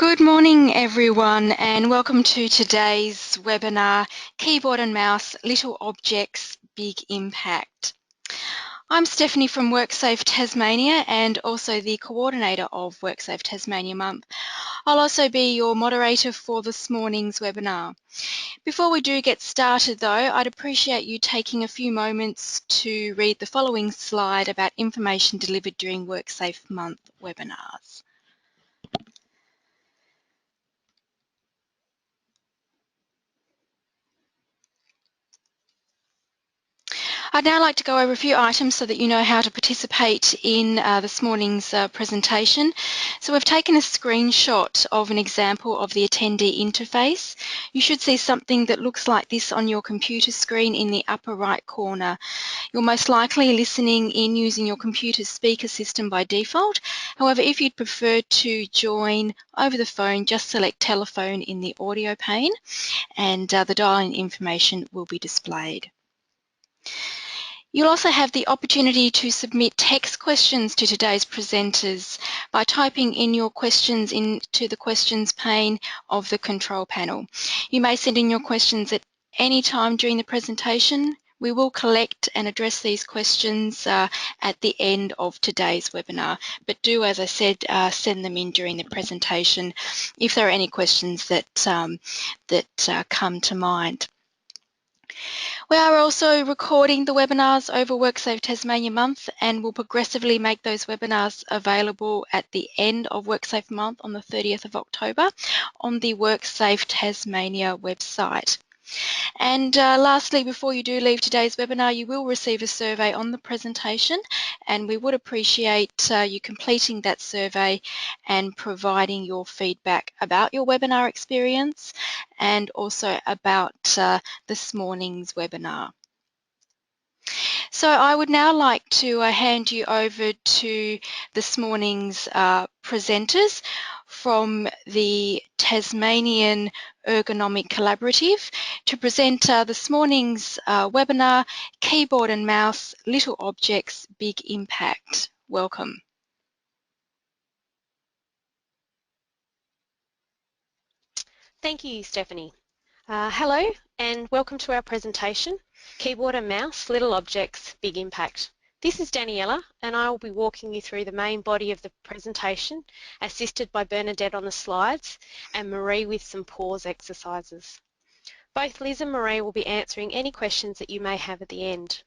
Good morning everyone and welcome to today's webinar, Keyboard and Mouse, Little Objects, Big Impact. I'm Stephanie from WorkSafe Tasmania and also the coordinator of WorkSafe Tasmania Month. I'll also be your moderator for this morning's webinar. Before we do get started though, I'd appreciate you taking a few moments to read the following slide about information delivered during WorkSafe Month webinars. I'd now like to go over a few items so that you know how to participate in this morning's presentation. So we've taken a screenshot of an example of the attendee interface. You should see something that looks like this on your computer screen in the upper right corner. You're most likely listening in using your computer's speaker system by default. However, if you'd prefer to join over the phone, just select telephone in the audio pane and the dial-in information will be displayed. You'll also have the opportunity to submit text questions to today's presenters by typing in your questions into the questions pane of the control panel. You may send in your questions at any time during the presentation. We will collect and address these questions at the end of today's webinar, but do, as I said, send them in during the presentation if there are any questions that come to mind. We are also recording the webinars over WorkSafe Tasmania Month and will progressively make those webinars available at the end of WorkSafe Month on the 30th of October on the WorkSafe Tasmania website. And lastly, before you do leave today's webinar, you will receive a survey on the presentation and we would appreciate you completing that survey and providing your feedback about your webinar experience and also about this morning's webinar. So I would now like to hand you over to this morning's presenters from the Tasmanian Ergonomic Collaborative to present this morning's webinar, Keyboard and Mouse, Little Objects, Big Impact. Welcome. Thank you, Stephanie. Hello and welcome to our presentation, Keyboard and Mouse, Little Objects, Big Impact. This is Daniela and I will be walking you through the main body of the presentation, assisted by Bernadette on the slides and Marie with some pause exercises. Both Liz and Marie will be answering any questions that you may have at the end.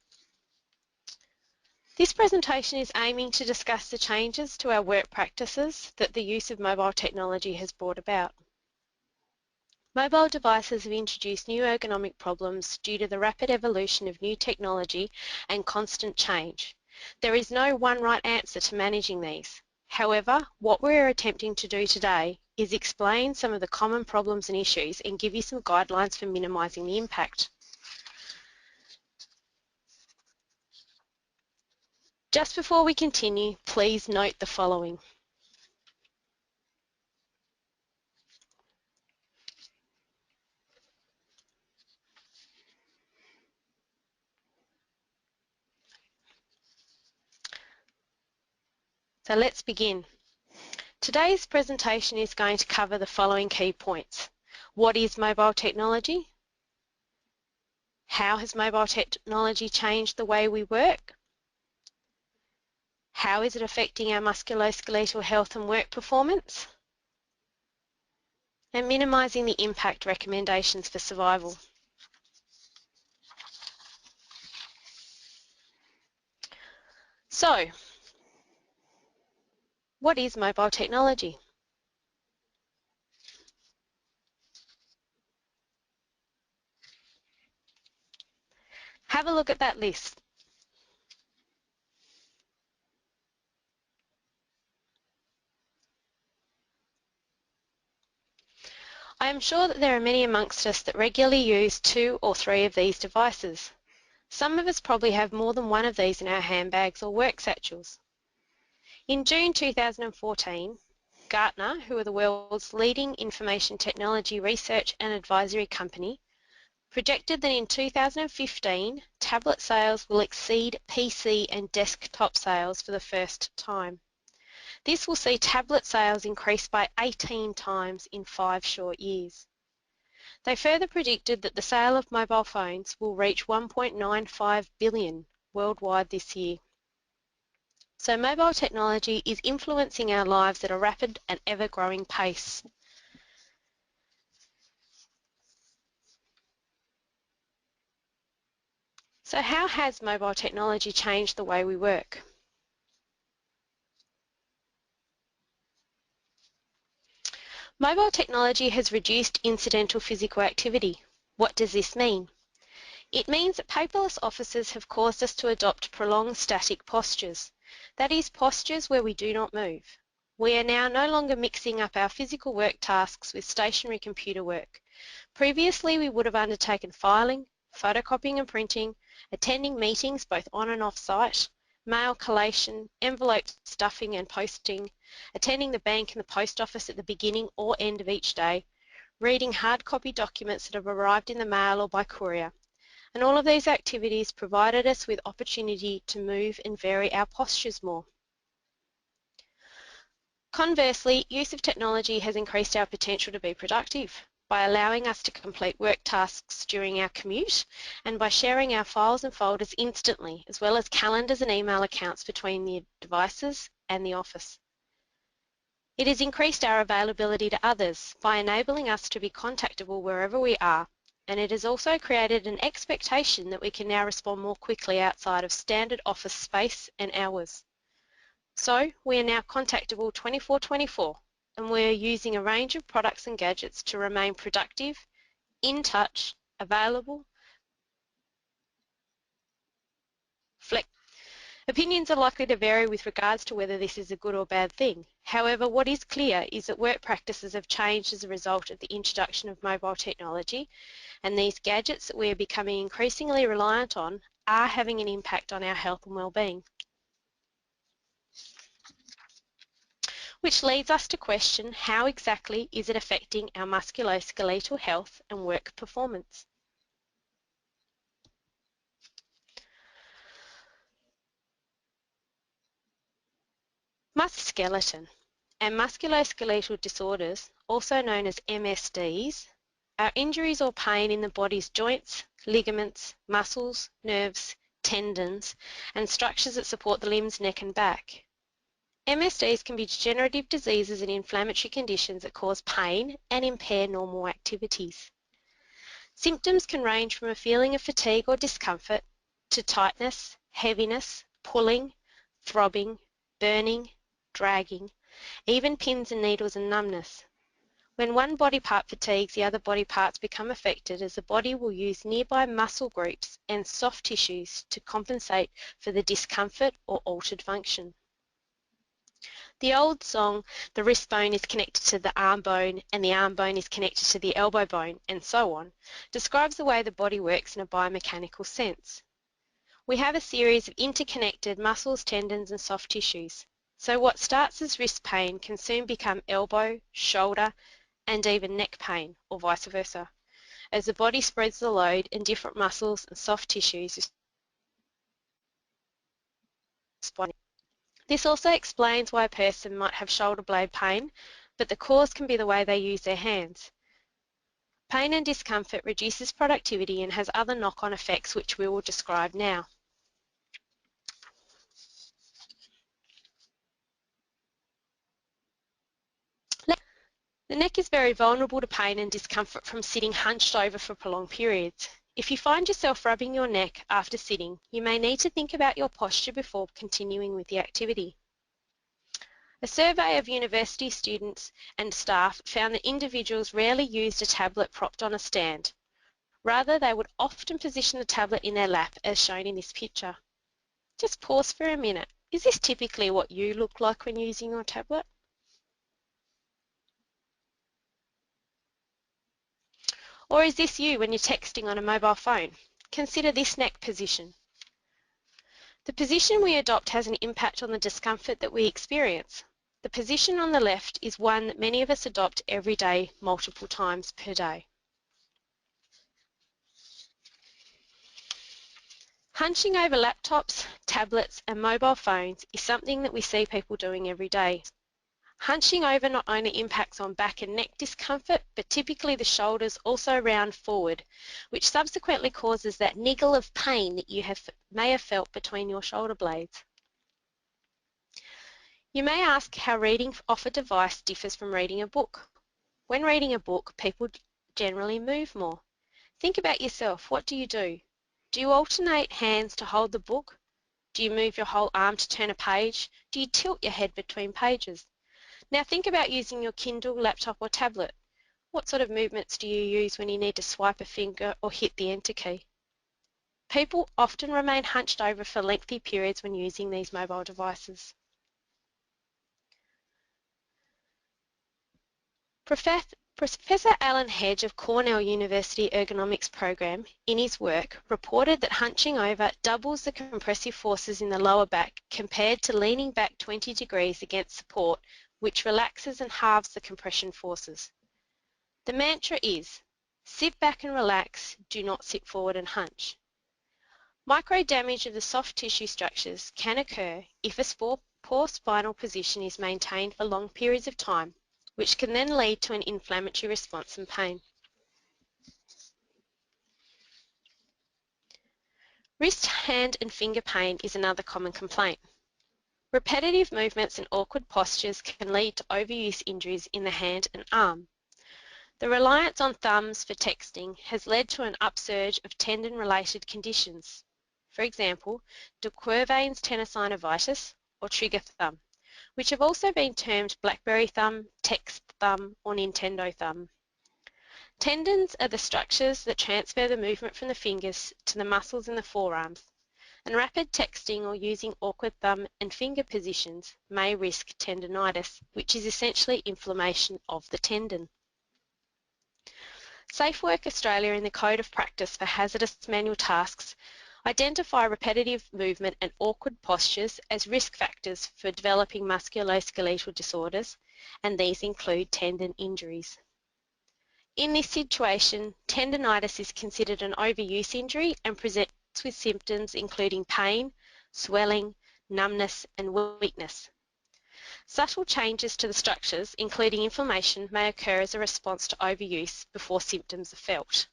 This presentation is aiming to discuss the changes to our work practices that the use of mobile technology has brought about. Mobile devices have introduced new ergonomic problems due to the rapid evolution of new technology and constant change. There is no one right answer to managing these. However, what we're attempting to do today is explain some of the common problems and issues and give you some guidelines for minimising the impact. Just before we continue, please note the following. So let's begin. Today's presentation is going to cover the following key points. What is mobile technology? How has mobile technology changed the way we work? How is it affecting our musculoskeletal health and work performance? And minimising the impact recommendations for survival. So, what is mobile technology? Have a look at that list. I am sure that there are many amongst us that regularly use 2 or 3 of these devices. Some of us probably have more than one of these in our handbags or work satchels. In June 2014, Gartner, who are the world's leading information technology research and advisory company, projected that in 2015, tablet sales will exceed PC and desktop sales for the first time. This will see tablet sales increase by 18 times in 5 short years. They further predicted that the sale of mobile phones will reach 1.95 billion worldwide this year. So mobile technology is influencing our lives at a rapid and ever-growing pace. So how has mobile technology changed the way we work? Mobile technology has reduced incidental physical activity. What does this mean? It means that paperless offices have caused us to adopt prolonged static postures. That is, postures where we do not move. We are now no longer mixing up our physical work tasks with stationary computer work. Previously, we would have undertaken filing, photocopying and printing, attending meetings both on and off site, mail collation, envelope stuffing and posting, attending the bank and the post office at the beginning or end of each day, reading hard copy documents that have arrived in the mail or by courier. And all of these activities provided us with opportunity to move and vary our postures more. Conversely, use of technology has increased our potential to be productive by allowing us to complete work tasks during our commute and by sharing our files and folders instantly, as well as calendars and email accounts between the devices and the office. It has increased our availability to others by enabling us to be contactable wherever we are, and it has also created an expectation that we can now respond more quickly outside of standard office space and hours. So we are now contactable 24/24, and we are using a range of products and gadgets to remain productive, in touch, available, flexible. Opinions are likely to vary with regards to whether this is a good or bad thing. However, what is clear is that work practices have changed as a result of the introduction of mobile technology, and these gadgets that we are becoming increasingly reliant on are having an impact on our health and well-being. Which leads us to question how exactly is it affecting our musculoskeletal health and work performance? Musculoskeleton and musculoskeletal disorders, also known as MSDs, are injuries or pain in the body's joints, ligaments, muscles, nerves, tendons, and structures that support the limbs, neck and back. MSDs can be degenerative diseases and inflammatory conditions that cause pain and impair normal activities. Symptoms can range from a feeling of fatigue or discomfort to tightness, heaviness, pulling, throbbing, burning, dragging, even pins and needles and numbness. When one body part fatigues, the other body parts become affected as the body will use nearby muscle groups and soft tissues to compensate for the discomfort or altered function. The old song, the wrist bone is connected to the arm bone and the arm bone is connected to the elbow bone, and so on, describes the way the body works in a biomechanical sense. We have a series of interconnected muscles, tendons and soft tissues. So what starts as wrist pain can soon become elbow, shoulder and even neck pain, or vice versa, as the body spreads the load and different muscles and soft tissues respond. This also explains why a person might have shoulder blade pain, but the cause can be the way they use their hands. Pain and discomfort reduces productivity and has other knock-on effects which we will describe now. The neck is very vulnerable to pain and discomfort from sitting hunched over for prolonged periods. If you find yourself rubbing your neck after sitting, you may need to think about your posture before continuing with the activity. A survey of university students and staff found that individuals rarely used a tablet propped on a stand. Rather, they would often position the tablet in their lap as shown in this picture. Just pause for a minute. Is this typically what you look like when using your tablet? Or is this you when you're texting on a mobile phone? Consider this neck position. The position we adopt has an impact on the discomfort that we experience. The position on the left is one that many of us adopt every day, multiple times per day. Hunching over laptops, tablets and mobile phones is something that we see people doing every day. Hunching over not only impacts on back and neck discomfort, but typically the shoulders also round forward, which subsequently causes that niggle of pain that you may have felt between your shoulder blades. You may ask how reading off a device differs from reading a book. When reading a book, people generally move more. Think about yourself. What do you do? Do you alternate hands to hold the book? Do you move your whole arm to turn a page? Do you tilt your head between pages? Now think about using your Kindle, laptop or tablet. What sort of movements do you use when you need to swipe a finger or hit the enter key? People often remain hunched over for lengthy periods when using these mobile devices. Professor Alan Hedge of Cornell University Ergonomics Program, in his work, reported that hunching over doubles the compressive forces in the lower back compared to leaning back 20 degrees against support, which relaxes and halves the compression forces. The mantra is, sit back and relax, do not sit forward and hunch. Micro damage of the soft tissue structures can occur if a poor spinal position is maintained for long periods of time, which can then lead to an inflammatory response and pain. Wrist, hand and finger pain is another common complaint. Repetitive movements and awkward postures can lead to overuse injuries in the hand and arm. The reliance on thumbs for texting has led to an upsurge of tendon-related conditions. For example, de Quervain's tenosynovitis or trigger thumb, which have also been termed BlackBerry thumb, text thumb or Nintendo thumb. Tendons are the structures that transfer the movement from the fingers to the muscles in the forearms, and rapid texting or using awkward thumb and finger positions may risk tendinitis, which is essentially inflammation of the tendon. Safe Work Australia in the Code of Practice for Hazardous Manual Tasks identify repetitive movement and awkward postures as risk factors for developing musculoskeletal disorders, and these include tendon injuries. In this situation, tendinitis is considered an overuse injury and presents with symptoms including pain, swelling, numbness and weakness. Subtle changes to the structures, including inflammation, may occur as a response to overuse before symptoms are felt.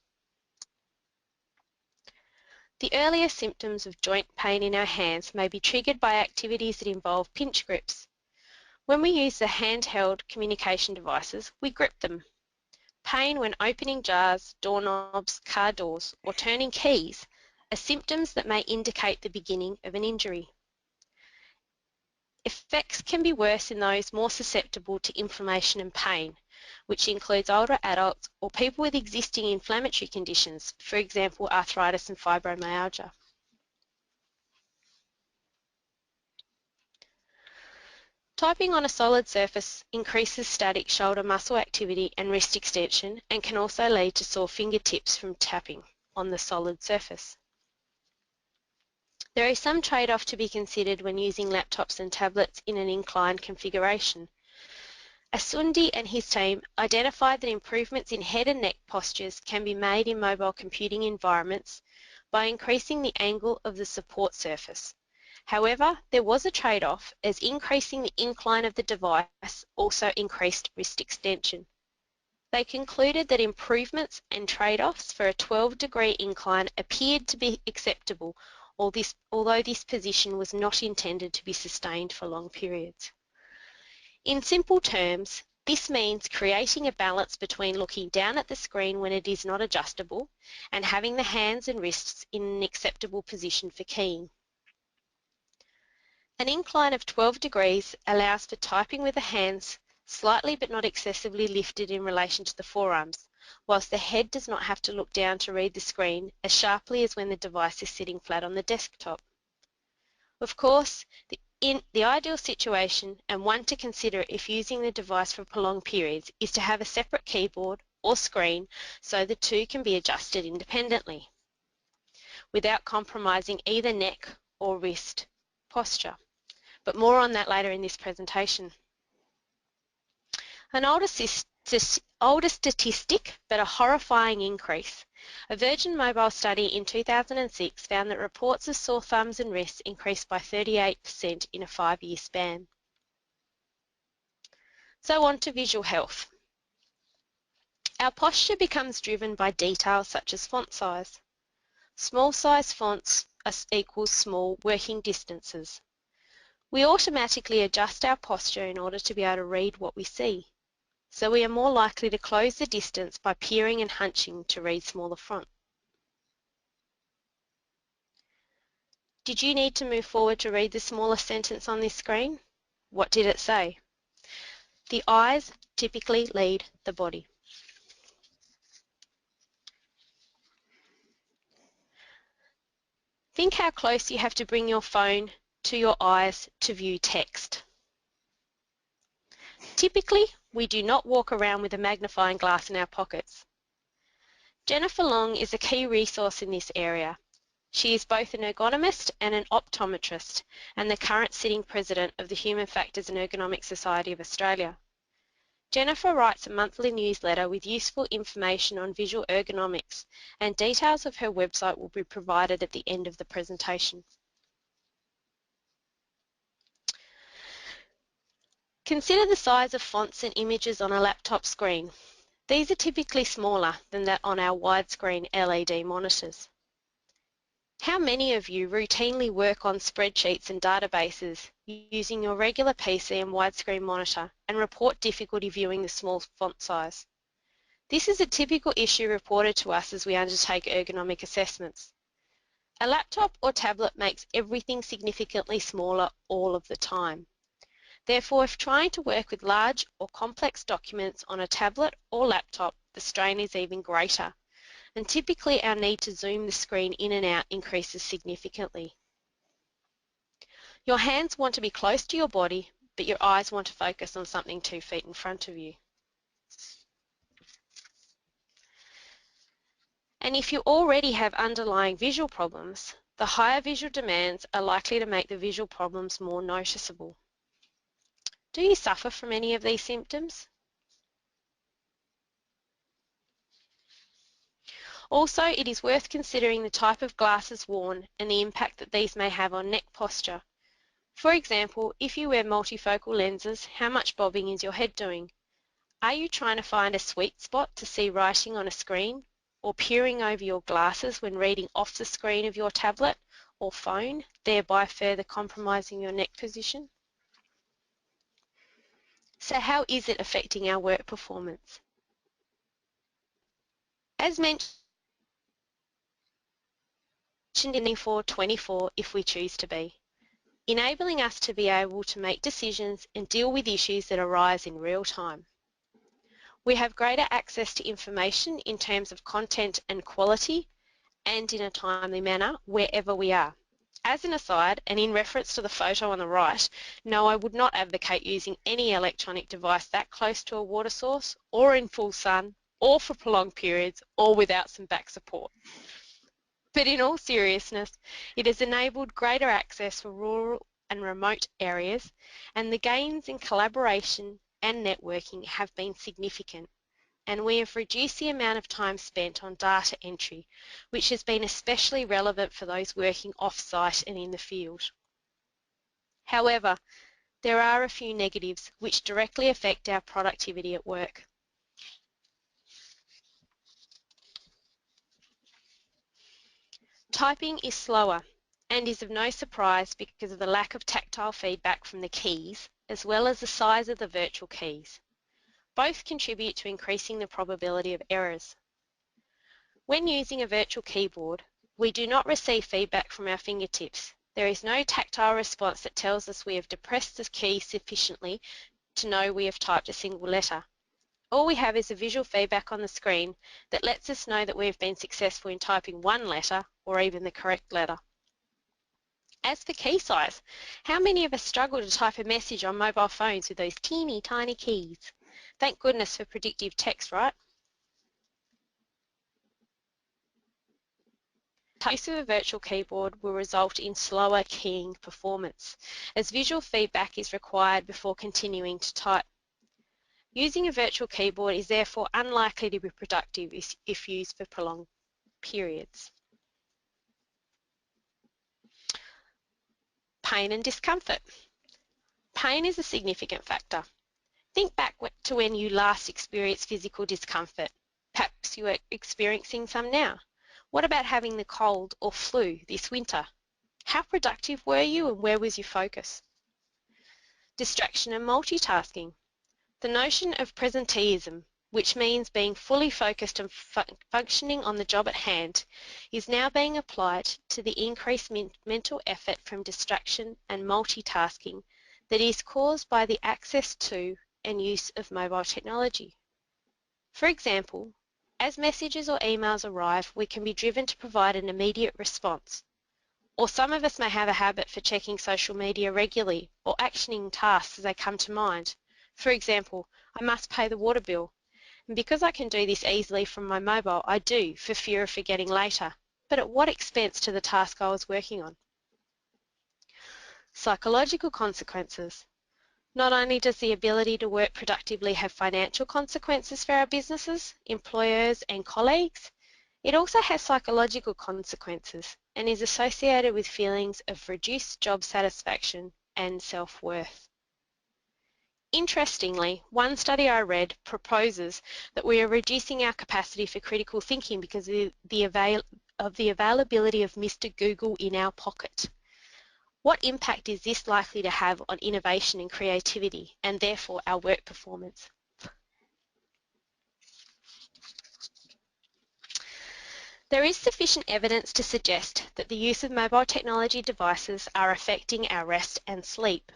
The earliest symptoms of joint pain in our hands may be triggered by activities that involve pinch grips. When we use the handheld communication devices, we grip them. Pain when opening jars, doorknobs, car doors, or turning keys are symptoms that may indicate the beginning of an injury. Effects can be worse in those more susceptible to inflammation and pain, which includes older adults or people with existing inflammatory conditions, for example, arthritis and fibromyalgia. Typing on a solid surface increases static shoulder muscle activity and wrist extension and can also lead to sore fingertips from tapping on the solid surface. There is some trade-off to be considered when using laptops and tablets in an inclined configuration. Asundi and his team identified that improvements in head and neck postures can be made in mobile computing environments by increasing the angle of the support surface. However, there was a trade-off as increasing the incline of the device also increased wrist extension. They concluded that improvements and trade-offs for a 12-degree incline appeared to be acceptable, although this position was not intended to be sustained for long periods. In simple terms, this means creating a balance between looking down at the screen when it is not adjustable and having the hands and wrists in an acceptable position for keying. An incline of 12 degrees allows for typing with the hands slightly but not excessively lifted in relation to the forearms, whilst the head does not have to look down to read the screen as sharply as when the device is sitting flat on the desktop. Of course, the ideal situation, and one to consider if using the device for prolonged periods, is to have a separate keyboard or screen so the two can be adjusted independently without compromising either neck or wrist posture. But more on that later in this presentation. An older It's an older statistic, but a horrifying increase. A Virgin Mobile study in 2006 found that reports of sore thumbs and wrists increased by 38% in a 5-year span. So on to visual health. Our posture becomes driven by details such as font size. Small size fonts equals small working distances. We automatically adjust our posture in order to be able to read what we see. So we are more likely to close the distance by peering and hunching to read smaller font. Did you need to move forward to read the smallest sentence on this screen? What did it say? The eyes typically lead the body. Think how close you have to bring your phone to your eyes to view text. Typically, we do not walk around with a magnifying glass in our pockets. Jennifer Long is a key resource in this area. She is both an ergonomist and an optometrist and the current sitting president of the Human Factors and Ergonomics Society of Australia. Jennifer writes a monthly newsletter with useful information on visual ergonomics, and details of her website will be provided at the end of the presentation. Consider the size of fonts and images on a laptop screen. These are typically smaller than that on our widescreen LED monitors. How many of you routinely work on spreadsheets and databases using your regular PC and widescreen monitor and report difficulty viewing the small font size? This is a typical issue reported to us as we undertake ergonomic assessments. A laptop or tablet makes everything significantly smaller all of the time. Therefore, if trying to work with large or complex documents on a tablet or laptop, the strain is even greater. And typically our need to zoom the screen in and out increases significantly. Your hands want to be close to your body, but your eyes want to focus on something 2 feet in front of you. And if you already have underlying visual problems, the higher visual demands are likely to make the visual problems more noticeable. Do you suffer from any of these symptoms? Also, it is worth considering the type of glasses worn and the impact that these may have on neck posture. For example, if you wear multifocal lenses, how much bobbing is your head doing? Are you trying to find a sweet spot to see writing on a screen, or peering over your glasses when reading off the screen of your tablet or phone, thereby further compromising your neck position? So how is it affecting our work performance? As mentioned in 24 if we choose to be, enabling us to be able to make decisions and deal with issues that arise in real time. We have greater access to information in terms of content and quality and in a timely manner wherever we are. As an aside, and in reference to the photo on the right, no, I would not advocate using any electronic device that close to a water source or in full sun or for prolonged periods or without some back support. But in all seriousness, it has enabled greater access for rural and remote areas, and the gains in collaboration and networking have been significant. And we have reduced the amount of time spent on data entry, which has been especially relevant for those working off-site and in the field. However, there are a few negatives which directly affect our productivity at work. Typing is slower and is of no surprise because of the lack of tactile feedback from the keys, as well as the size of the virtual keys. Both contribute to increasing the probability of errors. When using a virtual keyboard, we do not receive feedback from our fingertips. There is no tactile response that tells us we have depressed the key sufficiently to know we have typed a single letter. All we have is a visual feedback on the screen that lets us know that we have been successful in typing one letter or even the correct letter. As for key size, how many of us struggle to type a message on mobile phones with those teeny tiny keys? Thank goodness for predictive text, right? Use of a virtual keyboard will result in slower keying performance, as visual feedback is required before continuing to type. Using a virtual keyboard is therefore unlikely to be productive if used for prolonged periods. Pain and discomfort. Pain is a significant factor. Think back to when you last experienced physical discomfort. Perhaps you are experiencing some now. What about having the cold or flu this winter? How productive were you and where was your focus? Distraction and multitasking. The notion of presenteeism, which means being fully focused and functioning on the job at hand, is now being applied to the increased mental effort from distraction and multitasking that is caused by the access to and use of mobile technology. For example, as messages or emails arrive, we can be driven to provide an immediate response. Or some of us may have a habit for checking social media regularly or actioning tasks as they come to mind. For example, I must pay the water bill, and because I can do this easily from my mobile, I do for fear of forgetting later. But at what expense to the task I was working on? Psychological consequences. Not only does the ability to work productively have financial consequences for our businesses, employers and colleagues, it also has psychological consequences and is associated with feelings of reduced job satisfaction and self-worth. Interestingly, one study I read proposes that we are reducing our capacity for critical thinking because of the availability of Mr. Google in our pocket. What impact is this likely to have on innovation and creativity and therefore our work performance? There is sufficient evidence to suggest that the use of mobile technology devices are affecting our rest and sleep.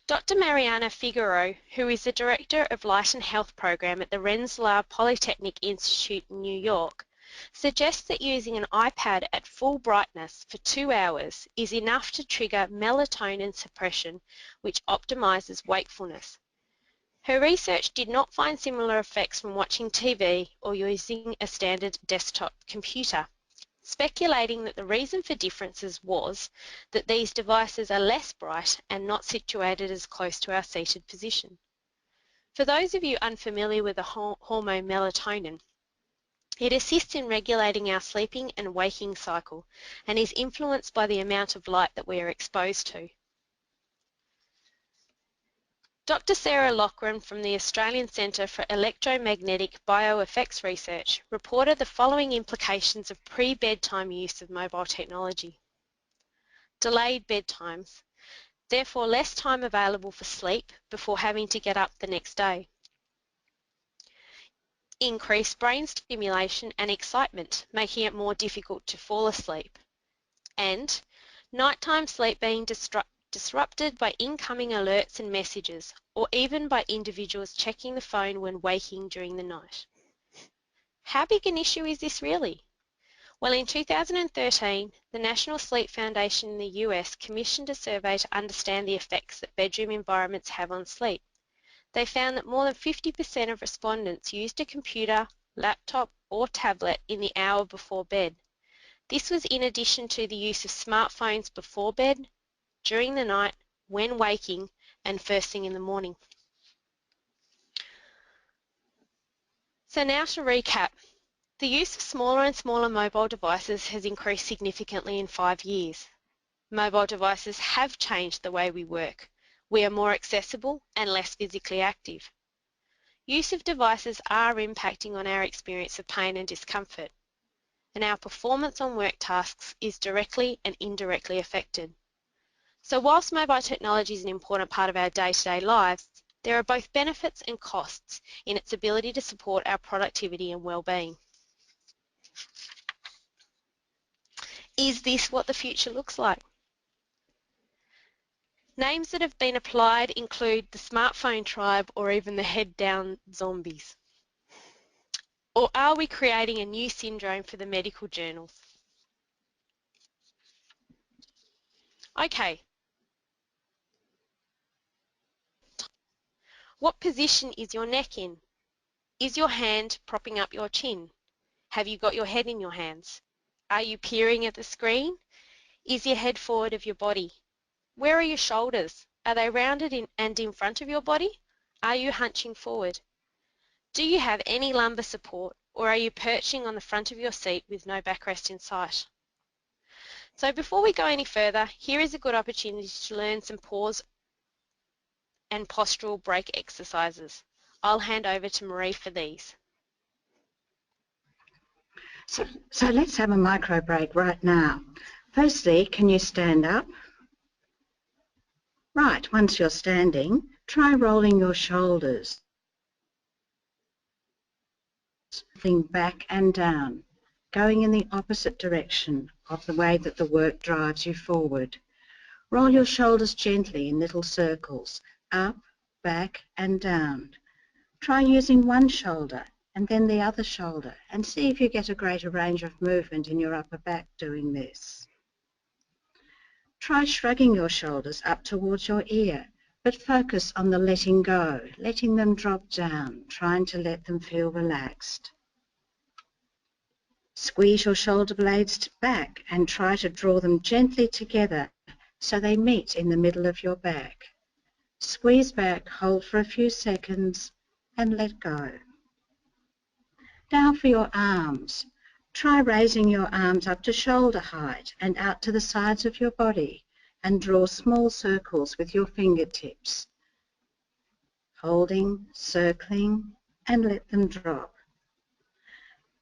Dr. Mariana Figueroa, who is the Director of Light and Health Program at the Rensselaer Polytechnic Institute in New York, suggests that using an iPad at full brightness for 2 hours is enough to trigger melatonin suppression, which optimizes wakefulness. Her research did not find similar effects from watching TV or using a standard desktop computer, speculating that the reason for differences was that these devices are less bright and not situated as close to our seated position. For those of you unfamiliar with the hormone melatonin, it assists in regulating our sleeping and waking cycle and is influenced by the amount of light that we are exposed to. Dr. Sarah Loughran from the Australian Centre for Electromagnetic Bioeffects Research reported the following implications of pre-bedtime use of mobile technology. Delayed bedtimes, therefore less time available for sleep before having to get up the next day. Increased brain stimulation and excitement, making it more difficult to fall asleep. And nighttime sleep being disrupted by incoming alerts and messages, or even by individuals checking the phone when waking during the night. How big an issue is this really? Well, in 2013, the National Sleep Foundation in the US commissioned a survey to understand the effects that bedroom environments have on sleep. They found that more than 50% of respondents used a computer, laptop or tablet in the hour before bed. This was in addition to the use of smartphones before bed, during the night, when waking, and first thing in the morning. So now to recap. The use of smaller and smaller mobile devices has increased significantly in 5 years. Mobile devices have changed the way we work. We are more accessible and less physically active. Use of devices are impacting on our experience of pain and discomfort, and our performance on work tasks is directly and indirectly affected. So whilst mobile technology is an important part of our day-to-day lives, there are both benefits and costs in its ability to support our productivity and well-being. Is this what the future looks like? Names that have been applied include the smartphone tribe or even the head-down zombies. Or are we creating a new syndrome for the medical journals? Okay. What position is your neck in? Is your hand propping up your chin? Have you got your head in your hands? Are you peering at the screen? Is your head forward of your body? Where are your shoulders? Are they rounded and in front of your body? Are you hunching forward? Do you have any lumbar support, or are you perching on the front of your seat with no backrest in sight? So before we go any further, here is a good opportunity to learn some pause and postural break exercises. I'll hand over to Marie for these. So let's have a micro break right now. Firstly, can you stand up? Right, once you're standing, try rolling your shoulders, back and down, going in the opposite direction of the way that the work drives you forward. Roll your shoulders gently in little circles, up, back and down. Try using one shoulder and then the other shoulder and see if you get a greater range of movement in your upper back doing this. Try shrugging your shoulders up towards your ear, but focus on the letting go, letting them drop down, trying to let them feel relaxed. Squeeze your shoulder blades back and try to draw them gently together so they meet in the middle of your back. Squeeze back, hold for a few seconds and let go. Now for your arms. Try raising your arms up to shoulder height and out to the sides of your body and draw small circles with your fingertips, holding, circling, and let them drop.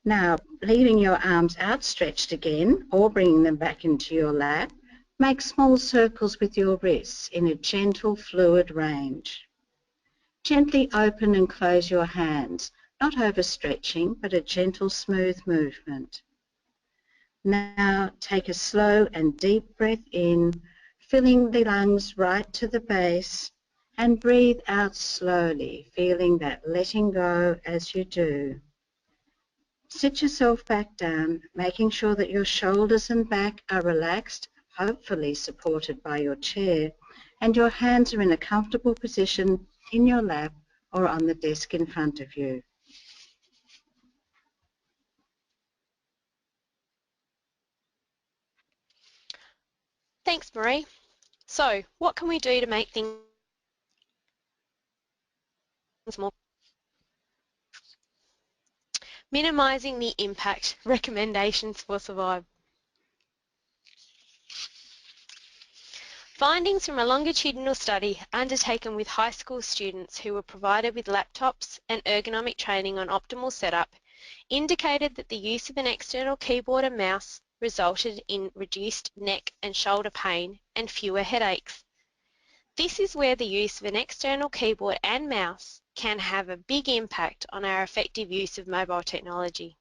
Now, leaving your arms outstretched again or bringing them back into your lap, make small circles with your wrists in a gentle, fluid range. Gently open and close your hands, not overstretching, but a gentle, smooth movement. Now take a slow and deep breath in, filling the lungs right to the base, and breathe out slowly, feeling that letting go as you do. Sit yourself back down, making sure that your shoulders and back are relaxed, hopefully supported by your chair, and your hands are in a comfortable position in your lap or on the desk in front of you. Thanks, Marie. So, what can we do to make things more? Minimising the impact. Recommendations for survival. Findings from a longitudinal study undertaken with high school students who were provided with laptops and ergonomic training on optimal setup indicated that the use of an external keyboard and mouse resulted in reduced neck and shoulder pain and fewer headaches. This is where the use of an external keyboard and mouse can have a big impact on our effective use of mobile technology.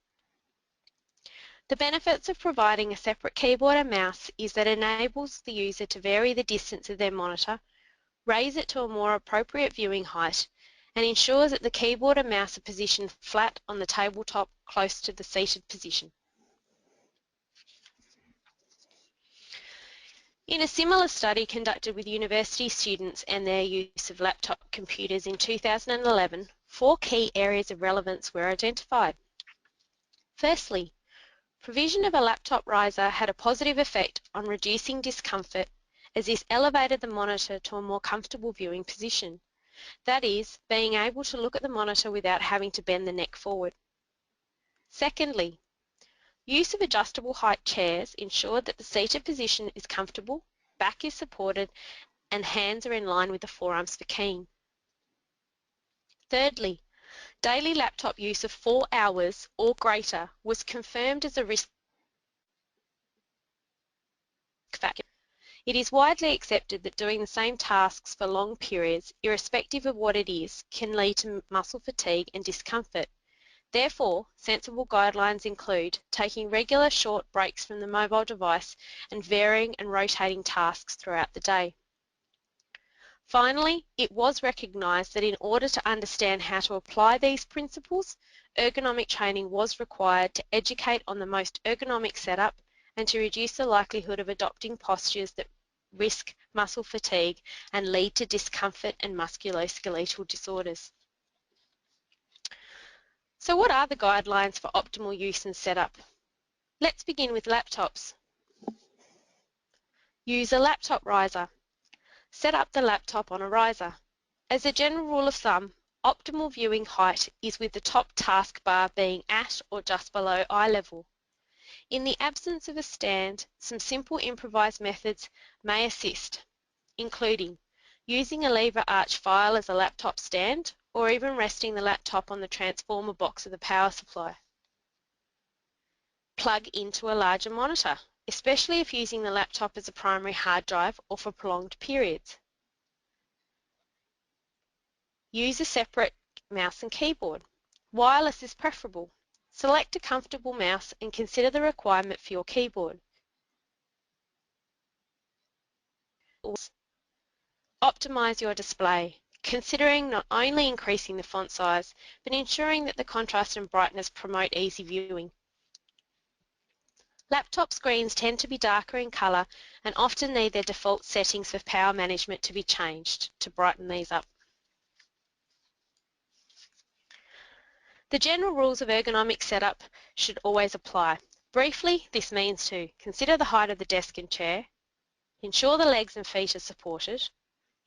The benefits of providing a separate keyboard and mouse is that it enables the user to vary the distance of their monitor, raise it to a more appropriate viewing height, and ensures that the keyboard and mouse are positioned flat on the tabletop close to the seated position. In a similar study conducted with university students and their use of laptop computers in 2011, 4 key areas of relevance were identified. Firstly, provision of a laptop riser had a positive effect on reducing discomfort as this elevated the monitor to a more comfortable viewing position. That is, being able to look at the monitor without having to bend the neck forward. Secondly, use of adjustable height chairs ensured that the seated position is comfortable, back is supported, and hands are in line with the forearms for keying. Thirdly, daily laptop use of 4 hours or greater was confirmed as a risk factor. It is widely accepted that doing the same tasks for long periods, irrespective of what it is, can lead to muscle fatigue and discomfort. Therefore, sensible guidelines include taking regular short breaks from the mobile device and varying and rotating tasks throughout the day. Finally, it was recognised that in order to understand how to apply these principles, ergonomic training was required to educate on the most ergonomic setup and to reduce the likelihood of adopting postures that risk muscle fatigue and lead to discomfort and musculoskeletal disorders. So what are the guidelines for optimal use and setup? Let's begin with laptops. Use a laptop riser. Set up the laptop on a riser. As a general rule of thumb, optimal viewing height is with the top taskbar being at or just below eye level. In the absence of a stand, some simple improvised methods may assist, including using a lever arch file as a laptop stand or even resting the laptop on the transformer box of the power supply. Plug into a larger monitor, especially if using the laptop as a primary hard drive or for prolonged periods. Use a separate mouse and keyboard. Wireless is preferable. Select a comfortable mouse and consider the requirement for your keyboard. Optimize your display, considering not only increasing the font size, but ensuring that the contrast and brightness promote easy viewing. Laptop screens tend to be darker in colour and often need their default settings for power management to be changed to brighten these up. The general rules of ergonomic setup should always apply. Briefly, this means to consider the height of the desk and chair, ensure the legs and feet are supported,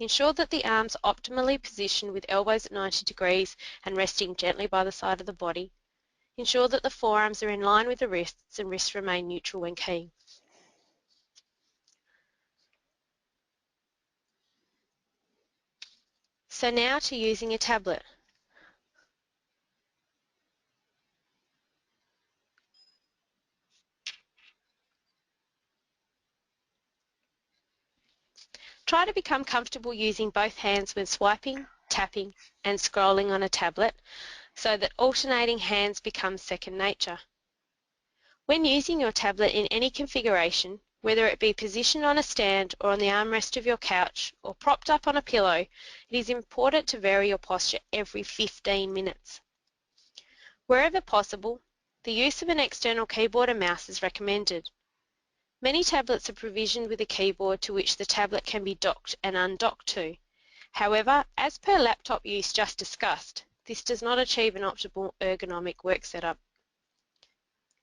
ensure that the arms are optimally positioned with elbows at 90 degrees and resting gently by the side of the body, ensure that the forearms are in line with the wrists and wrists remain neutral when keying. So now to using a tablet. Try to become comfortable using both hands when swiping, tapping and scrolling on a tablet so that alternating hands becomes second nature. When using your tablet in any configuration, whether it be positioned on a stand or on the armrest of your couch or propped up on a pillow, it is important to vary your posture every 15 minutes. Wherever possible, the use of an external keyboard and mouse is recommended. Many tablets are provisioned with a keyboard to which the tablet can be docked and undocked to. However, as per laptop use just discussed, this does not achieve an optimal ergonomic work setup.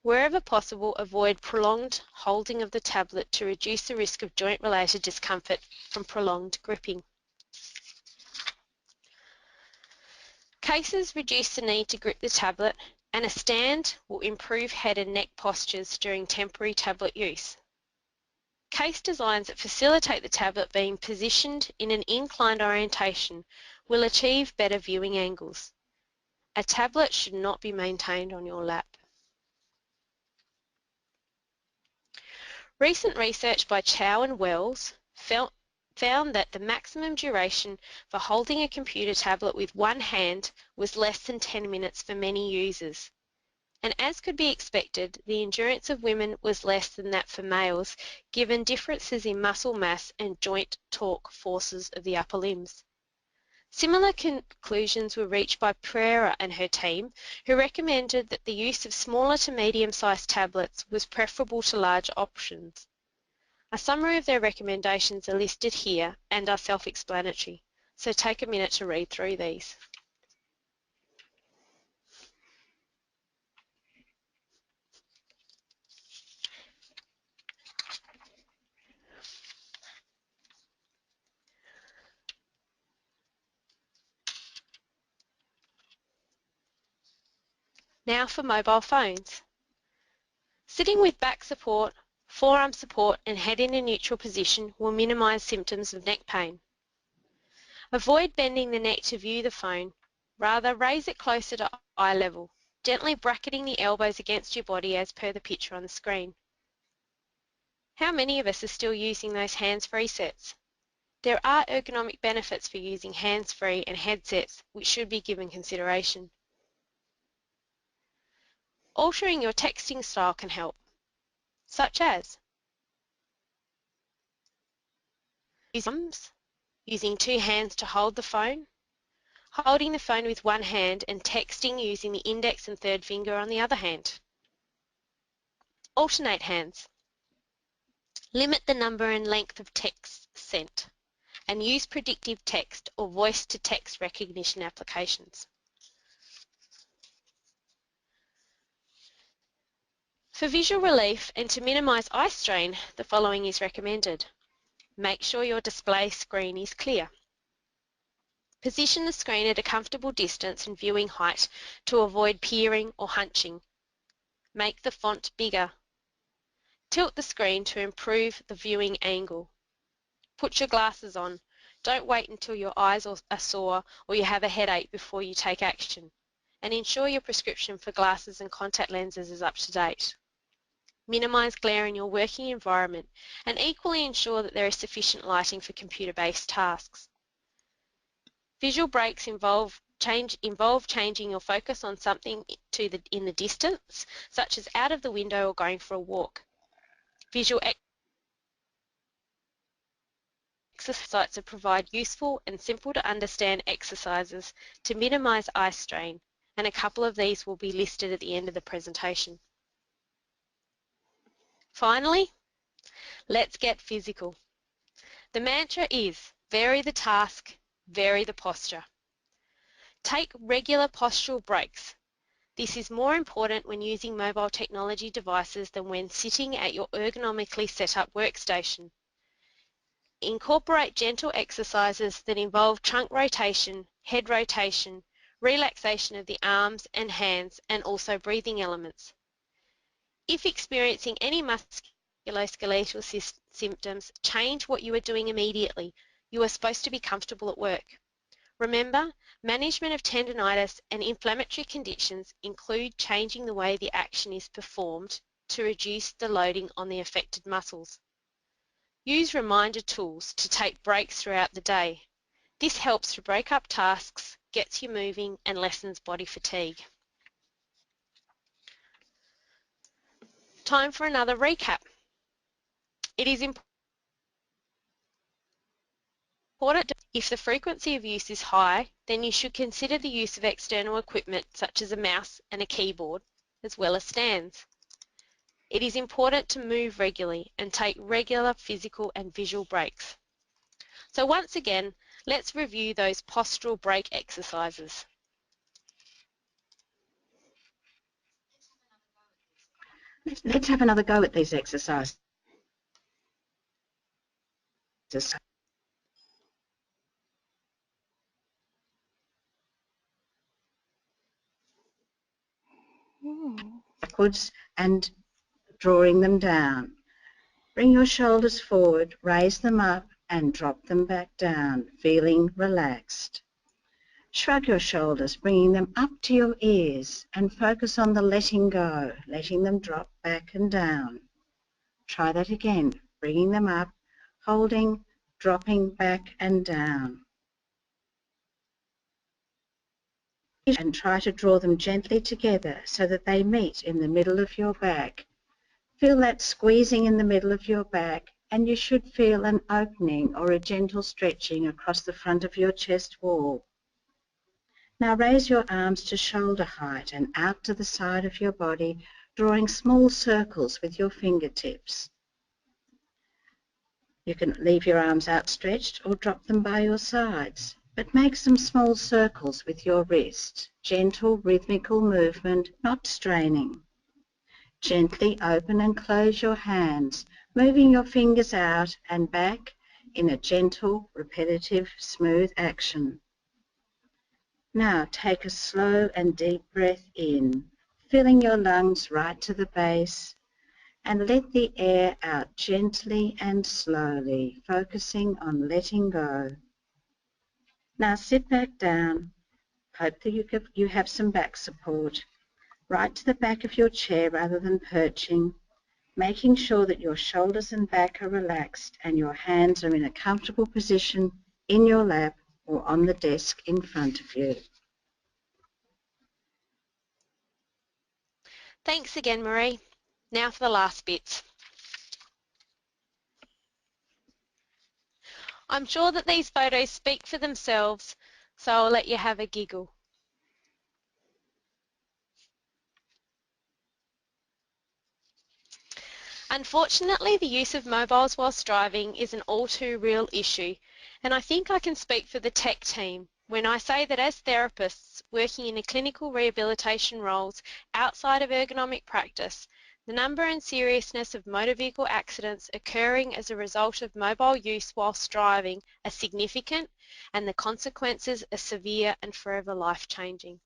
Wherever possible, avoid prolonged holding of the tablet to reduce the risk of joint-related discomfort from prolonged gripping. Cases reduce the need to grip the tablet, and a stand will improve head and neck postures during temporary tablet use. Case designs that facilitate the tablet being positioned in an inclined orientation will achieve better viewing angles. A tablet should not be maintained on your lap. Recent research by Chow and Wells found that the maximum duration for holding a computer tablet with one hand was less than 10 minutes for many users. And as could be expected, the endurance of women was less than that for males, given differences in muscle mass and joint torque forces of the upper limbs. Similar conclusions were reached by Pereira and her team, who recommended that the use of smaller to medium-sized tablets was preferable to larger options. A summary of their recommendations are listed here and are self-explanatory, so take a minute to read through these. Now for mobile phones. Sitting with back support, forearm support and head in a neutral position will minimise symptoms of neck pain. Avoid bending the neck to view the phone. Rather, raise it closer to eye level, gently bracketing the elbows against your body as per the picture on the screen. How many of us are still using those hands-free sets? There are ergonomic benefits for using hands-free and headsets which should be given consideration. Altering your texting style can help, such as using two hands to hold the phone, holding the phone with one hand and texting using the index and third finger on the other hand. Alternate hands. Limit the number and length of text sent and use predictive text or voice-to-text recognition applications. For visual relief and to minimise eye strain, the following is recommended. Make sure your display screen is clear. Position the screen at a comfortable distance and viewing height to avoid peering or hunching. Make the font bigger. Tilt the screen to improve the viewing angle. Put your glasses on. Don't wait until your eyes are sore or you have a headache before you take action. And ensure your prescription for glasses and contact lenses is up to date. Minimise glare in your working environment and equally ensure that there is sufficient lighting for computer-based tasks. Visual breaks involve changing your focus on something in the distance, such as out of the window or going for a walk. Visual exercises provide useful and simple to understand exercises to minimise eye strain, and a couple of these will be listed at the end of the presentation. Finally, let's get physical. The mantra is, vary the task, vary the posture. Take regular postural breaks. This is more important when using mobile technology devices than when sitting at your ergonomically set up workstation. Incorporate gentle exercises that involve trunk rotation, head rotation, relaxation of the arms and hands, and also breathing elements. If experiencing any musculoskeletal symptoms, change what you are doing immediately. You are supposed to be comfortable at work. Remember, management of tendinitis and inflammatory conditions include changing the way the action is performed to reduce the loading on the affected muscles. Use reminder tools to take breaks throughout the day. This helps to break up tasks, gets you moving, and lessens body fatigue. Time for another recap. It is important if the frequency of use is high, then you should consider the use of external equipment such as a mouse and a keyboard, as well as stands. It is important to move regularly and take regular physical and visual breaks. So once again, let's review those postural break exercises. Let's have another go at these exercises. Backwards and drawing them down. Bring your shoulders forward, raise them up and drop them back down, feeling relaxed. Shrug your shoulders, bringing them up to your ears and focus on the letting go, letting them drop back and down. Try that again, bringing them up, holding, dropping back and down. And try to draw them gently together so that they meet in the middle of your back. Feel that squeezing in the middle of your back, and you should feel an opening or a gentle stretching across the front of your chest wall. Now raise your arms to shoulder height and out to the side of your body, drawing small circles with your fingertips. You can leave your arms outstretched or drop them by your sides, but make some small circles with your wrist. Gentle, rhythmical movement, not straining. Gently open and close your hands, moving your fingers out and back in a gentle, repetitive, smooth action. Now take a slow and deep breath in, filling your lungs right to the base, and let the air out gently and slowly, focusing on letting go. Now sit back down. Hope that you have some back support. Right to the back of your chair rather than perching, making sure that your shoulders and back are relaxed and your hands are in a comfortable position in your lap or on the desk in front of you. Thanks again, Marie. Now for the last bits. I'm sure that these photos speak for themselves, so I'll let you have a giggle. Unfortunately, the use of mobiles whilst driving is an all too real issue, and I think I can speak for the tech team when I say that as therapists working in clinical rehabilitation roles outside of ergonomic practice, The number and seriousness of motor vehicle accidents occurring as a result of mobile use whilst driving are significant, and the consequences are severe and forever life-changing.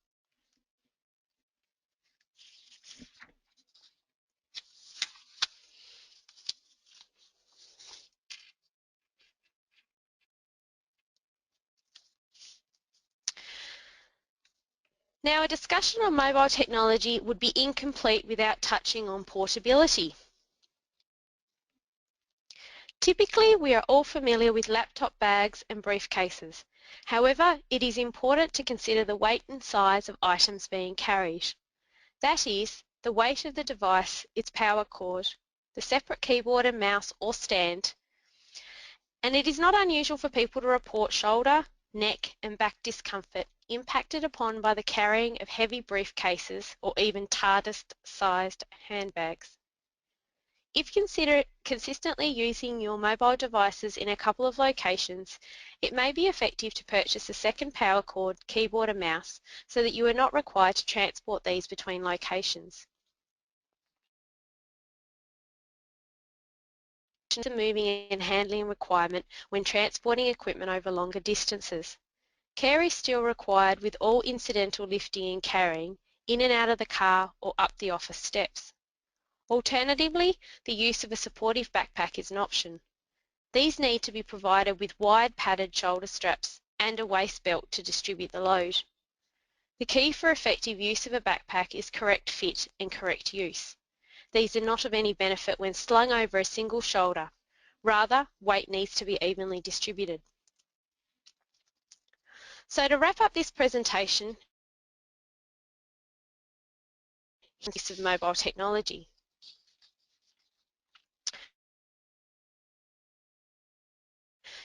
Now, a discussion on mobile technology would be incomplete without touching on portability. Typically, we are all familiar with laptop bags and briefcases. However, it is important to consider the weight and size of items being carried. That is, the weight of the device, its power cord, the separate keyboard and mouse or stand, and it is not unusual for people to report shoulder, neck and back discomfort impacted upon by the carrying of heavy briefcases or even TARDIS-sized handbags. If you consider consistently using your mobile devices in a couple of locations, it may be effective to purchase a second power cord, keyboard and mouse so that you are not required to transport these between locations. A moving and handling requirement when transporting equipment over longer distances. Care is still required with all incidental lifting and carrying in and out of the car or up the office steps. Alternatively, the use of a supportive backpack is an option. These need to be provided with wide padded shoulder straps and a waist belt to distribute the load. The key for effective use of a backpack is correct fit and correct use. These are not of any benefit when slung over a single shoulder. Rather, weight needs to be evenly distributed. So to wrap up this presentation, use of mobile technology.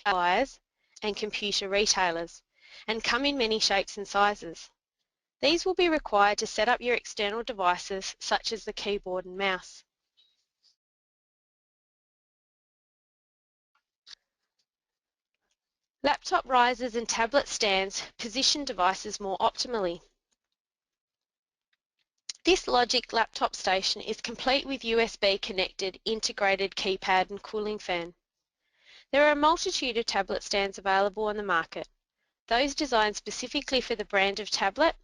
Suppliers and computer retailers, and come in many shapes and sizes. These will be required to set up your external devices such as the keyboard and mouse. Laptop risers and tablet stands position devices more optimally. This Logic laptop station is complete with USB connected integrated keypad and cooling fan. There are a multitude of tablet stands available on the market, those designed specifically for the brand of tablet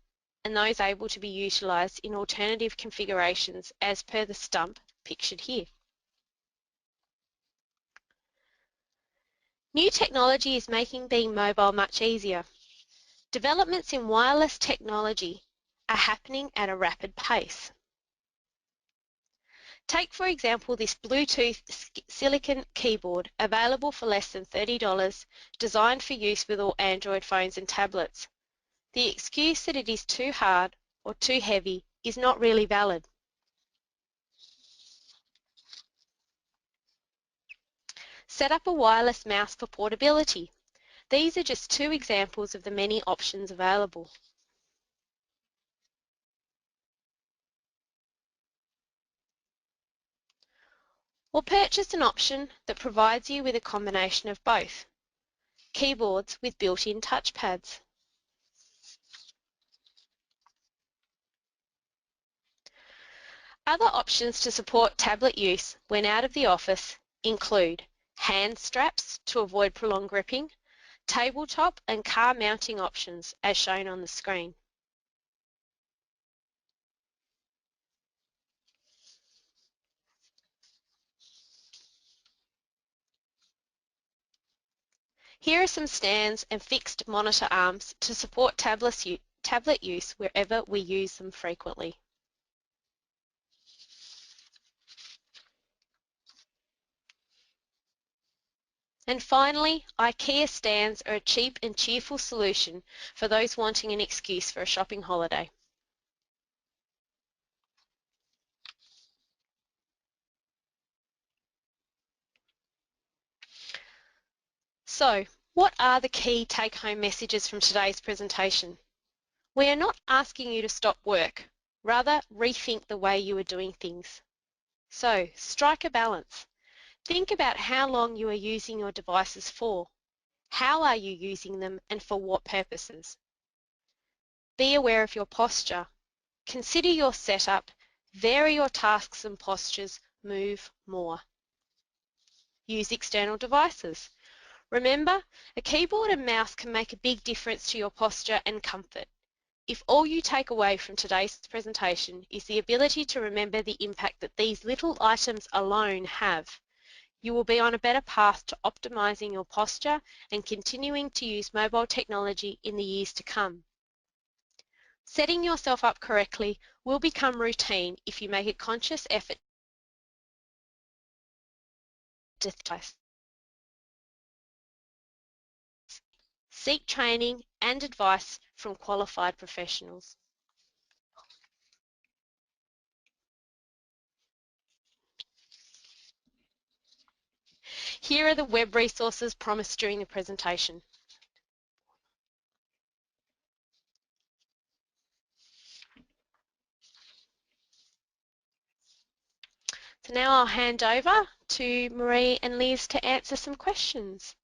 and those able to be utilised in alternative configurations as per the stump pictured here. New technology is making being mobile much easier. Developments in wireless technology are happening at a rapid pace. Take for example this Bluetooth silicon keyboard available for less than $30, designed for use with all Android phones and tablets. The excuse that it is too hard or too heavy is not really valid. Set up a wireless mouse for portability. These are just two examples of the many options available. Or purchase an option that provides you with a combination of both. Keyboards with built-in touchpads. Other options to support tablet use when out of the office include hand straps to avoid prolonged gripping, tabletop and car mounting options as shown on the screen. Here are some stands and fixed monitor arms to support tablet use wherever we use them frequently. And finally, IKEA stands are a cheap and cheerful solution for those wanting an excuse for a shopping holiday. So, what are the key take-home messages from today's presentation? We are not asking you to stop work, rather rethink the way you are doing things. So, strike a balance. Think about how long you are using your devices for. How are you using them and for what purposes? Be aware of your posture. Consider your setup. Vary your tasks and postures, move more. Use external devices. Remember, a keyboard and mouse can make a big difference to your posture and comfort. If all you take away from today's presentation is the ability to remember the impact that these little items alone have, you will be on a better path to optimizing your posture and continuing to use mobile technology in the years to come. Setting yourself up correctly will become routine if you make a conscious effort to seek training and advice from qualified professionals. Here are the web resources promised during the presentation. So now I'll hand over to Marie and Liz to answer some questions.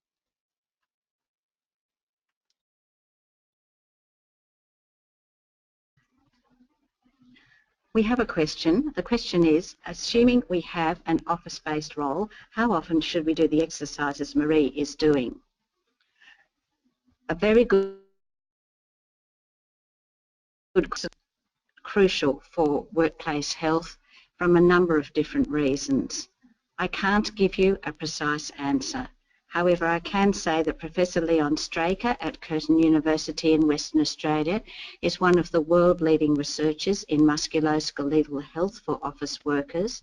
We have a question. The question is, assuming we have an office-based role, how often should we do the exercises Marie is doing? A very good crucial for workplace health from a number of different reasons. I can't give you a precise answer. However, I can say that Professor Leon Straker at Curtin University in Western Australia is one of the world-leading researchers in musculoskeletal health for office workers.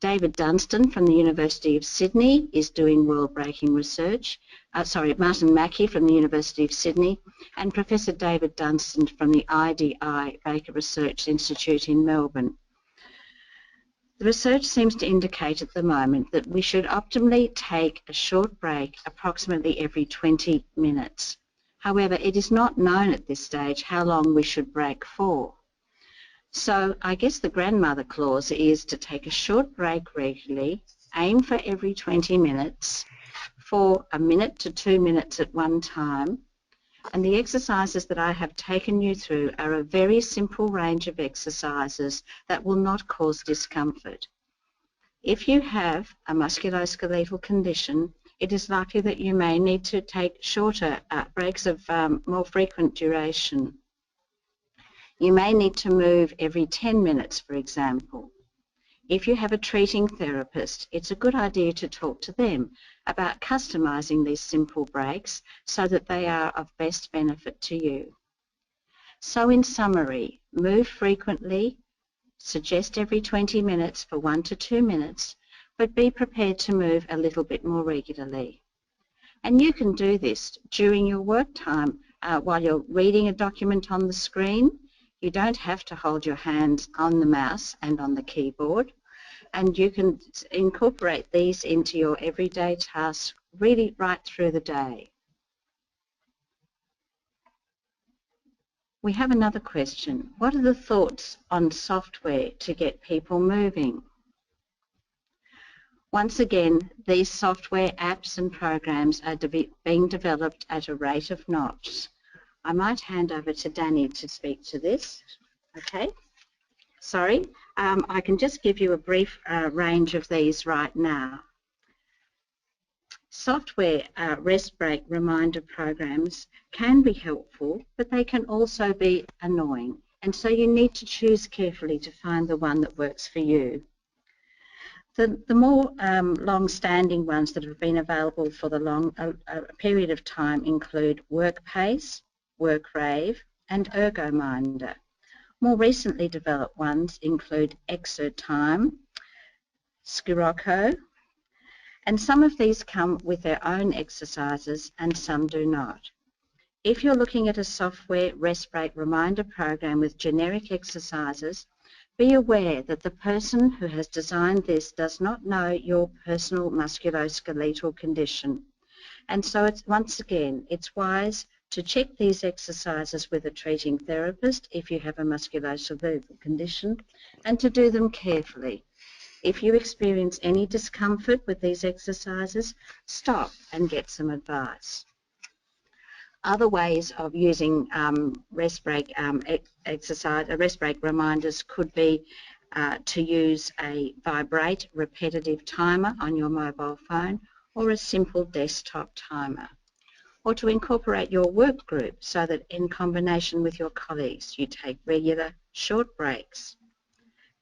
David Dunstan from the University of Sydney is doing world-breaking research. Martin Mackey from the University of Sydney, and Professor David Dunstan from the IDI Baker Research Institute in Melbourne. The research seems to indicate at the moment that we should optimally take a short break approximately every 20 minutes. However, it is not known at this stage how long we should break for. So I guess the grandmother clause is to take a short break regularly, aim for every 20 minutes, for a minute to 2 minutes at one time, and the exercises that I have taken you through are a very simple range of exercises that will not cause discomfort. If you have a musculoskeletal condition, it is likely that you may need to take shorter breaks of more frequent duration. You may need to move every 10 minutes, for example. If you have a treating therapist, it's a good idea to talk to them about customising these simple breaks so that they are of best benefit to you. So in summary, move frequently, suggest every 20 minutes for 1 to 2 minutes, but be prepared to move a little bit more regularly. And you can do this during your work time while you're reading a document on the screen. You don't have to hold your hands on the mouse and on the keyboard, and you can incorporate these into your everyday tasks really right through the day. We have another question. What are the thoughts on software to get people moving? Once again, these software apps and programs are being developed at a rate of knots. I might hand over to Danny to speak to this. Okay. Sorry, I can just give you a brief range of these right now. Software rest break reminder programs can be helpful, but they can also be annoying, and so you need to choose carefully to find the one that works for you. The more long-standing ones that have been available for the long period of time include WorkPace, WorkRave, and ErgoMinder. More recently developed ones include ExerTime, Scirocco, and some of these come with their own exercises and some do not. If you're looking at a software rest break reminder program with generic exercises, be aware that the person who has designed this does not know your personal musculoskeletal condition. And so once again, it's wise to check these exercises with a treating therapist if you have a musculoskeletal condition, and to do them carefully. If you experience any discomfort with these exercises, stop and get some advice. Other ways of using rest break reminders could be to use a vibrate repetitive timer on your mobile phone or a simple desktop timer, or to incorporate your work group so that in combination with your colleagues you take regular short breaks.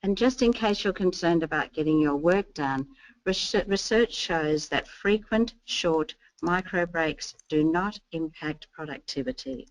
And just in case you're concerned about getting your work done, research shows that frequent short micro breaks do not impact productivity.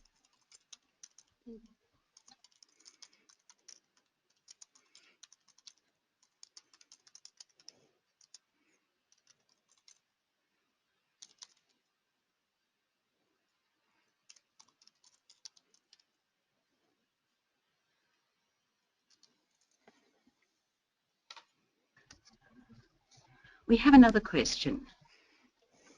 We have another question.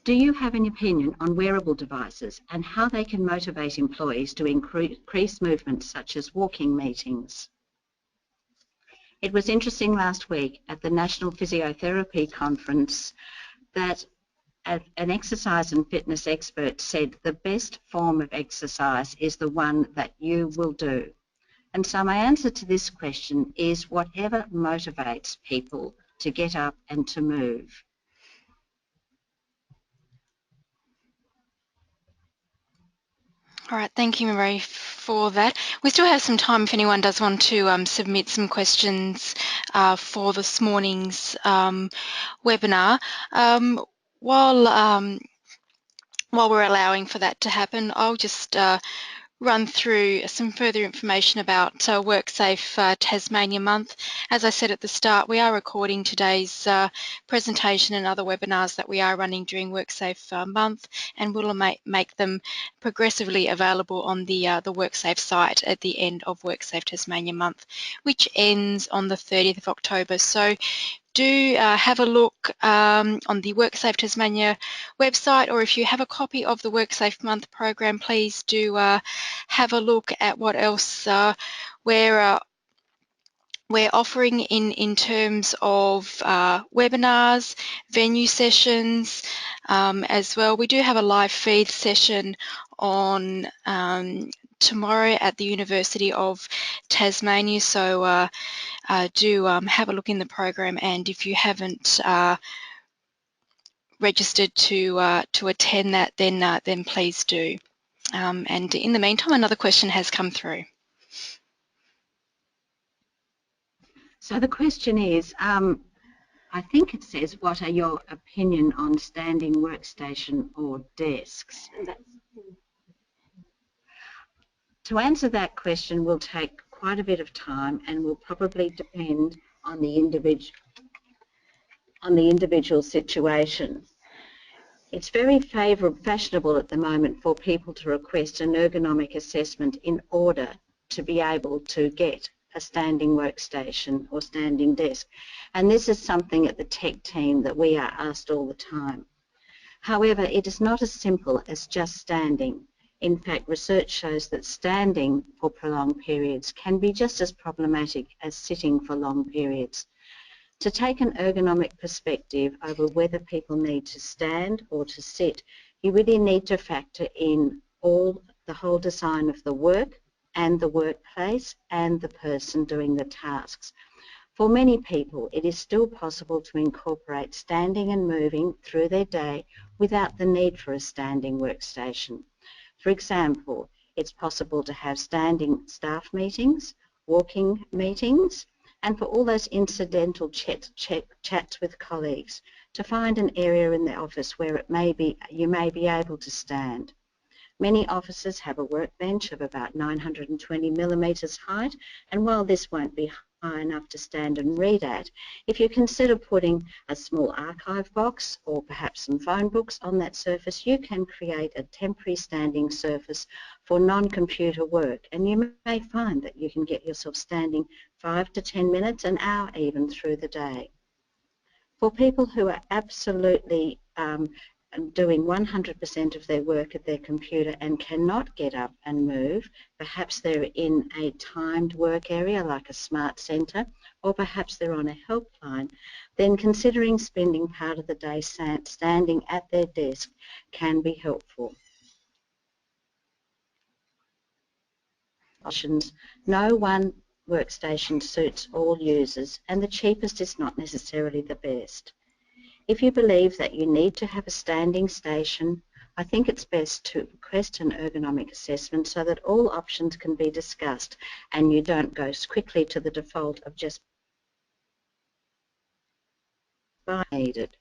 Do you have an opinion on wearable devices and how they can motivate employees to increase movement such as walking meetings? It was interesting last week at the National Physiotherapy Conference that an exercise and fitness expert said the best form of exercise is the one that you will do. And so my answer to this question is whatever motivates people to get up and to move. All right, thank you, Marie, for that. We still have some time if anyone does want to submit some questions for this morning's webinar. While we're allowing for that to happen, I'll just run through some further information about WorkSafe Tasmania month. As I said at the start, we are recording today's presentation and other webinars that we are running during WorkSafe month, and we'll make them progressively available on the WorkSafe site at the end of WorkSafe Tasmania month, which ends on the 30th of October. So do have a look on the WorkSafe Tasmania website, or if you have a copy of the WorkSafe month program, please do have a look at what else we're offering in terms of webinars, venue sessions as well. We do have a live feed session on tomorrow at the University of Tasmania, so do have a look in the program, and if you haven't registered to attend that, then please do. And in the meantime, another question has come through. So the question is, I think it says, what are your opinion on standing workstation or desks? To answer that question will take quite a bit of time and will probably depend on the individual situation. It's very fashionable at the moment for people to request an ergonomic assessment in order to be able to get a standing workstation or standing desk. And this is something at the tech team that we are asked all the time. However, it is not as simple as just standing. In fact, research shows that standing for prolonged periods can be just as problematic as sitting for long periods. To take an ergonomic perspective over whether people need to stand or to sit, you really need to factor in the whole design of the work and the workplace and the person doing the tasks. For many people, it is still possible to incorporate standing and moving through their day without the need for a standing workstation. For example, it's possible to have standing staff meetings, walking meetings, and for all those incidental chats with colleagues, to find an area in the office where you may be able to stand. Many offices have a workbench of about 920 millimetres height, and while this won't be high enough to stand and read at, if you consider putting a small archive box or perhaps some phone books on that surface, you can create a temporary standing surface for non-computer work, and you may find that you can get yourself standing 5 to 10 minutes, an hour even through the day. For people who are absolutely doing 100% of their work at their computer and cannot get up and move, perhaps they're in a timed work area like a smart centre, or perhaps they're on a helpline, then considering spending part of the day standing at their desk can be helpful. No one workstation suits all users, and the cheapest is not necessarily the best. If you believe that you need to have a standing station, I think it's best to request an ergonomic assessment so that all options can be discussed and you don't go quickly to the default of just buying needed.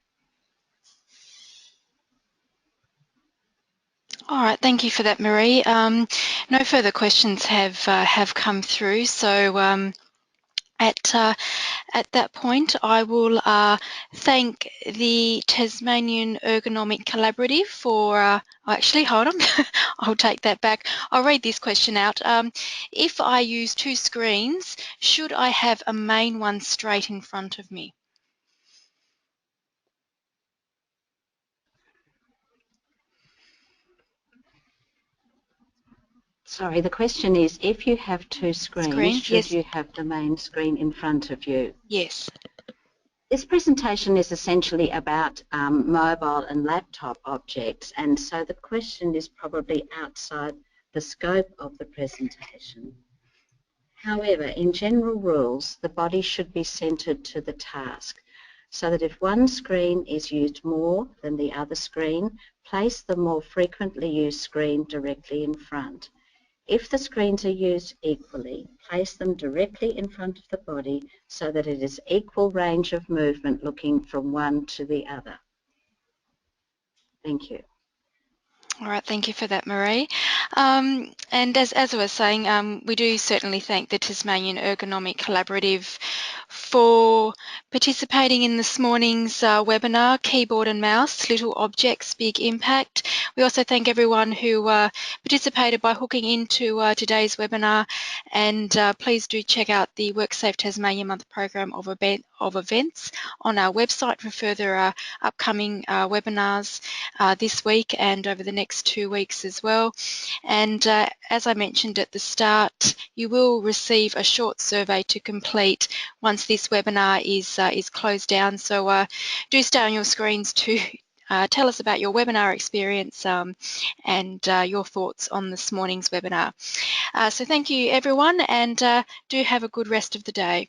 All right, thank you for that, Marie. No further questions have come through, so at that point, I will thank the Tasmanian Ergonomic Collaborative for, actually, hold on, I'll take that back. I'll read this question out. If I use two screens, should I have a main one straight in front of me? Sorry, the question is, if you have two screens, should Yes. you have the main screen in front of you? Yes. This presentation is essentially about mobile and laptop objects, and so the question is probably outside the scope of the presentation. However, in general rules, the body should be centred to the task, so that if one screen is used more than the other screen, place the more frequently used screen directly in front. If the screens are used equally, place them directly in front of the body so that it is equal range of movement looking from one to the other. Thank you. All right, thank you for that, Marie. And as I was saying, we do certainly thank the Tasmanian Ergonomic Collaborative for participating in this morning's webinar, Keyboard and Mouse, Little Objects, Big Impact. We also thank everyone who participated by hooking into today's webinar, and please do check out the WorkSafe Tasmania month program of events on our website for further upcoming webinars this week and over the next 2 weeks as well. And as I mentioned at the start, you will receive a short survey to complete once this webinar is closed down. So do stay on your screens to tell us about your webinar experience and your thoughts on this morning's webinar. So thank you everyone, and do have a good rest of the day.